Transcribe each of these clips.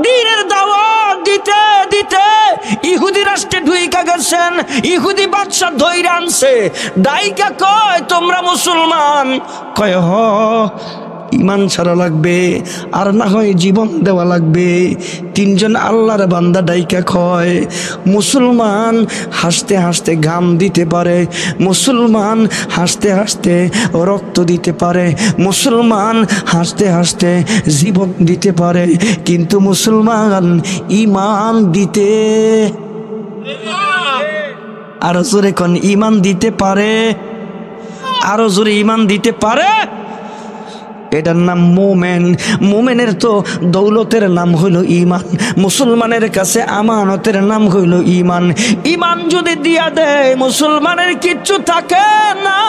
দ্বীনের দাওয়াত দিতে দিতে ইহুদি রাষ্ট্রে ঢুইকা গেছেন। ইহুদি বাদশা ধইরা আনছে, ডাইকা কয় তোমরা মুসলমান? কয় হ, ইমান ছাড়া লাগবে আর না হয় জীবন দেওয়া লাগবে। তিনজন আল্লাহর বান্দা ডাইকা কয় মুসলমান হাসতে হাসতে ঘাম দিতে পারে, মুসলমান হাসতে হাসতে রক্ত দিতে পারে, মুসলমান হাসতে হাসতে জীবন দিতে পারে, কিন্তু মুসলমান ইমান দিতে, আরো জোরে কোন ইমান দিতে পারে, আরো জোরে ইমান দিতে পারে। এটার নাম মোমেন। মোমেনের তো দৌলতের নাম হইল ইমান, মুসলমানের কাছে আমানতের নাম হইল ইমান। ইমান যদি দিয়া দেয় মুসলমানের কিচ্ছু থাকে না।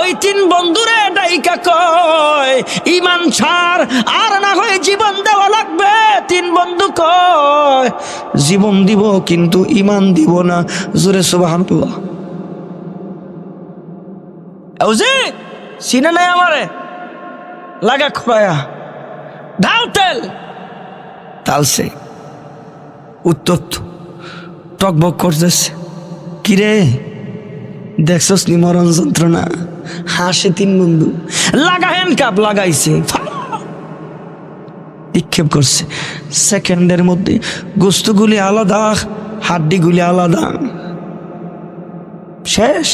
ওই তিন বন্ধুরে ডাইকা কয় ইমান ছাড় আর না হয় জীবন দেওয়া লাগবে। তিন বন্ধু কয় জীবন দিব কিন্তু ইমান দিব না। জোরে সুবহানাল্লাহ। চিনে নাই আমারে? লাগা খোয়া ঢাল তেল, তালছে উত্তপ্ত টকবক করতেছে। কিরে দেখছস নি মরণ যন্ত্রণা? হাসে তিন বন্ধু, লাগা হ্যান্ডকাপ লাগাইছে, নিক্ষেপ করছে। সেকেন্ডের মধ্যে গোস্তগুলি আলাদা, হাড্ডিগুলি আলাদা, শেষ।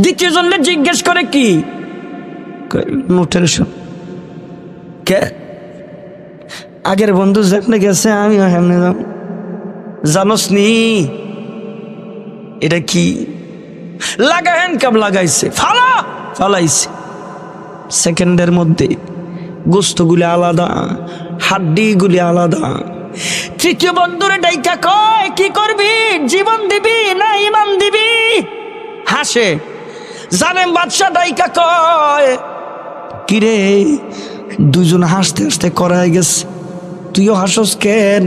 দ্বিতীয় জনকে জিজ্ঞেস করে কি? No tension. কে? আগের বন্ধু যেখানে গেছে আমিও হেমনে যাব। জানোস নি এটা কি? লাগা হ্যান্ডকাপ লাগাইছে, ফালাইছে। সেকেন্ডের মধ্যে গোস্তগুলি আলাদা, হাড্ডিগুলি আলাদা। তৃতীয় বন্ধুরে ডাইকা কয় কি করবি? জীবন দিবি না ইমান দিবি? হাসে। জানেম বাদশা ডাইকা কয় কিরে দুজন হাসতে হাসতে করাই গেছে, তুইও হাসস কেন?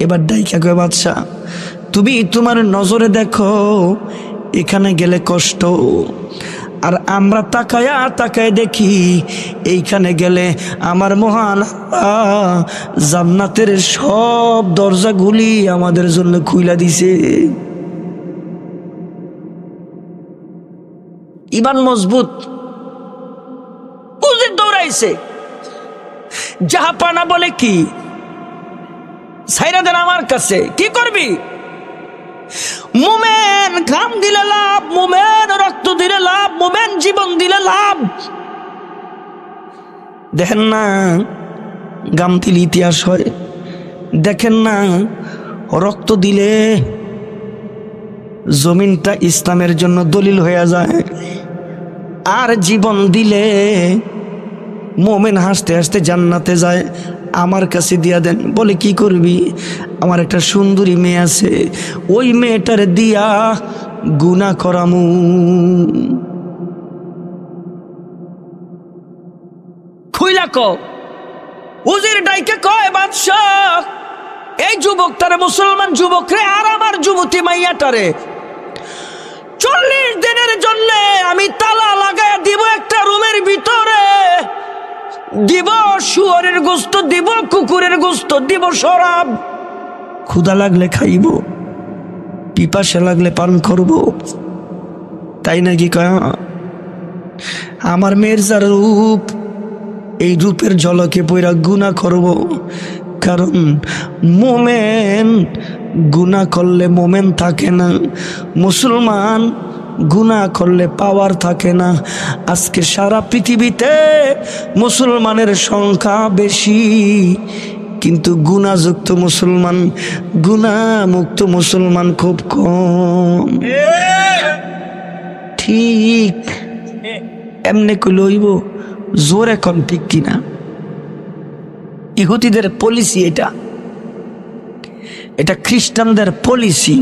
এবার ডাইকা কয় বাদশা তুমি তোমার নজরে দেখো, এখানে গেলে কষ্ট, আর আমরা তাকায়া তাকায় দেখি এইখানে গেলে আমার মহান জান্নাতের সব দরজাগুলি আমাদের জন্য খুইলা দিছে। ইমান মজবুত, উজির দৌড়াইছে। জাহাপানা বলে কি ছাইরা দেন আমার কাছে, কি করবি? মোমেন ঘাম দিলে লাভ, মোমেন রক্ত দিলে লাভ, মোমেন জীবন দিলে লাভ। দেখেন না ঘাম দিলে ইতিহাস হয়, দেখেন না রক্ত দিলে জমিনটা ইসলামের জন্য দলিল হয়ে যায়, আর জীবন দিলে মোমেন হাসতে হাসতে জান্নাতে যায়। আমার কাছে দিয়া দেন। বলে কি করবি? আমার একটা সুন্দরী মেয়ে আছে, ওই মেয়েটার দিয়া গুনাহ করামু। খুইলা কো উজির ডাইকে কয় বাদশাহ এই যুবকটারে, মুসলমান যুবক রে আর আমার যুবতী মাইয়াটারে 40 দিনের জন্য আমি তালা লাগায় দিব একটা রুমের ভিতরে। দিব শুয়োরের গোস্ত, দিব কুকুরের গোস্ত, দিব শরাব। ক্ষুধা লাগলে খাইব, পিপাসা লাগলে পান করব। তাই নাকি কয়? আমার মেয়ের যার রূপ, এই রূপের ঝলকে পইরা গুনাহ করব। কারণ মোমেন গুনাহ করলে মোমেন থাকে না, মুসলমান গুনাহ করলে পাওয়ার থাকে না। আজকে সারা পৃথিবীতে মুসলমানের সংখ্যা বেশি, কিন্তু গুনাহযুক্ত মুসলমান, গুনাহমুক্ত মুসলমান খুব কম। ঠিক এমনি কইলে হইব? জোর এখন ঠিক কিনা? ইহুদিদের পলিসি এটা, এটা খ্রিস্টানদের পলিসি।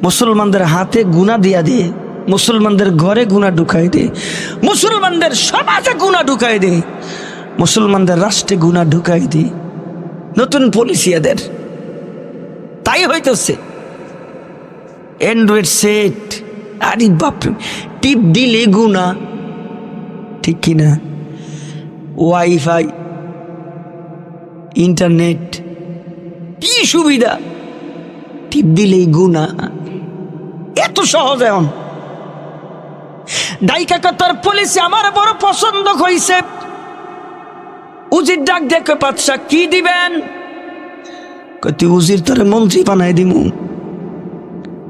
মুসলমানদের হাতে গুনাহ দিয়া দিয়ে, মুসলমানদের ঘরে গুনাহ ঢুকাই দে, মুসলমানদের সমাজে গুনাহ ঢুকাই দে, মুসলমানদের রাষ্ট্রে গুনাহ ঢুকাই দে। নতুন পলিসি এদের। তাই হইতেছে অ্যান্ড্রয়েড সেট, আরে বাপরে, টিপ দিলে গুনাহ, ঠিক কিনা? ওয়াইফাই ইন্টারনেট কি সুবিধা, টিপ দিলেই গুনাহ, এত সহজ। এখন ডাইকা তোর পুলিশে আমার বড় পছন্দ হইছে। উজির ডাক দেখে, বাদশা কি দিবেন? তুই উজির তোরে মন্ত্রী বানাই দিমু,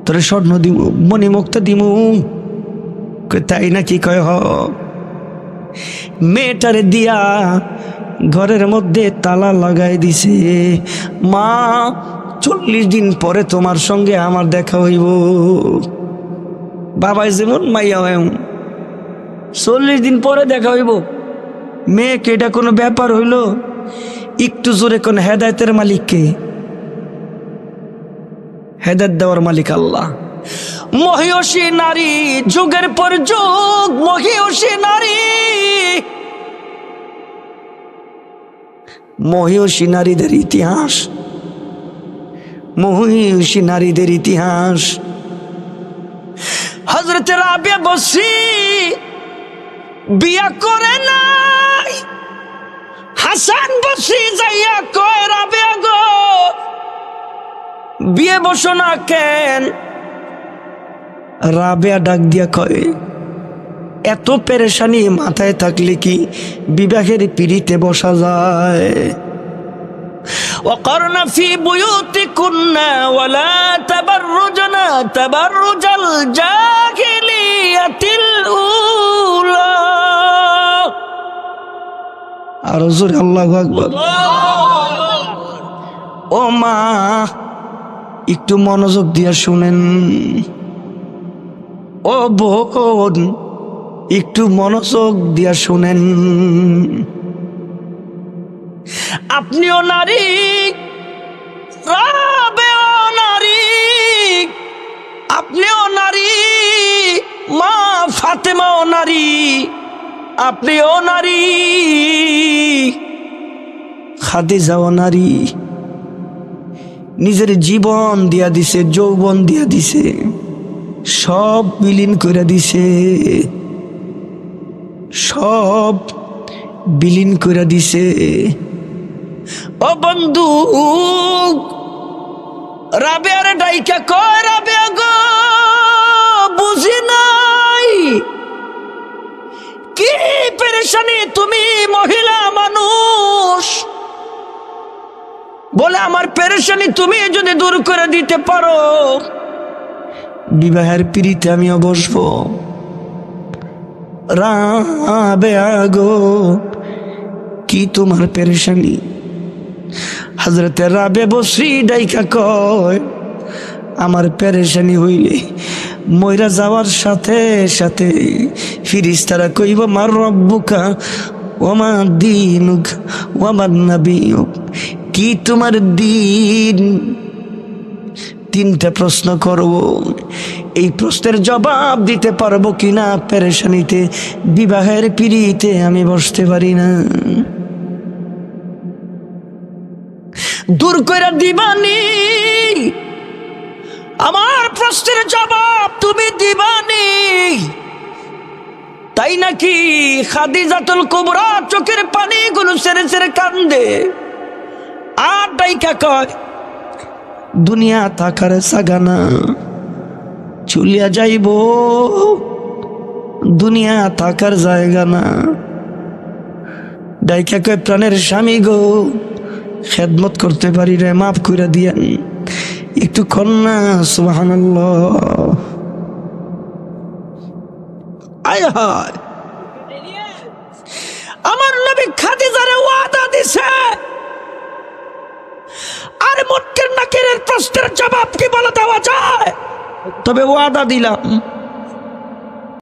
তোরে স্বর্ণ দিমু, মণিমুক্তা দিমু। তাই নাকি? কয় হ। মেয়েটারে দিয়া ঘরের মধ্যে তালা লাগাই দিছে। মা 40 দিন পরে তোমার সঙ্গে আমার দেখা হইব। বাবাই যেমন মাইয়া 40 দিন পরে দেখা হইব। মেয়েকে এটা কোনো ব্যাপার হইল? একটু জোরে কোন হেদায়েতের মালিককে? হেদায়েত দেওয়ার মালিক আল্লাহ। মহিষী নারী, যুগের পর যুগ মহিষী নারী, মহিষী নারীদের ইতিহাস, মহিষী নারীদের ইতিহাস। হযরত রাবিয়া বসরি বিয়া করে নাই। হাসান বসরি যাইয়া কয়, রাবিয়া গো বিয়ে বসো না কেন? রাবিয়া ডাক দিয়া কয়, এত পেরেশানি মাথায় থাকলে কি বিবাহের পিড়িতে বসা যায়? وقرن في بيوتكن ولا تبرجن تبرج الجاهلية الأولى। আর জোরে আল্লাহু আকবার। ও মা, একটু মনোযোগ দিয়া শুনেন। ও বোন, একটু মনোযোগ দিয়া শুনেন। আপনিও নারী, রাবেয়াও নারী, আপনিও নারী, মা ফাতেমাও নারী, আপনিও নারী, খাদিজাও নারী। নিজের জীবন দিয়া দিছে, যৌবন দিয়া দিছে, সব বিলীন করে দিছে, সব বিলীন করে দিছে। ও বন্ধু, রাবেয়ার ডাইকা কয়, রাবেয়া গো বুঝি নাই কি পেরেশানি, তুমি মহিলা মানুষ, বলে আমার পেরেশানি তুমি যদি দূর করে দিতে পারো, বিবাহের পিড়িতে আমিও বসবো। রাবেয়া গো কি তোমার পেরেশানি? হযরত রাবেয়া বসরি ডাইকা কয়, আমার পেরেশানি হইলে মইরা যাওয়ার সাথে সাথে ফিরিস্তারা কইব, মার রব্বুকা ওমা দীনুক ওমা নবিয়ুক, কি তোমার দিন? 3টা প্রশ্ন করব, এই প্রশ্নের জবাব দিতে পারবো কিনা পেরেশানিতে বিবাহের পিড়িতে আমি বসতে পারি না। দূর করে দিবানি, আমার প্রশ্নের জবাব তুমি দিবানি। তাই নাকি? খাদিজাতুল কুবরা চোখের পানিগুলো ছেড়ে ছেড়ে কান্দে। আর ডাইকা কয়, দুনিয়া থাকার সাগানা, চলিয়া যাইব, দুনিয়া থাকার জায়গা না। ডাইকা কয়, প্রাণের স্বামী গো, খেদমত করতে পারি রে, মাফ করে দিয়েন, একটু কন্যা। সুবহানাল্লাহ। আয় হায়, আমার নবী খাদিজারে ওয়াদা দিছে। আর মুনকার নাকিরের প্রশ্নের জবাব কি বলে দেওয়া যায়? তবে ওয়াদা দিলাম,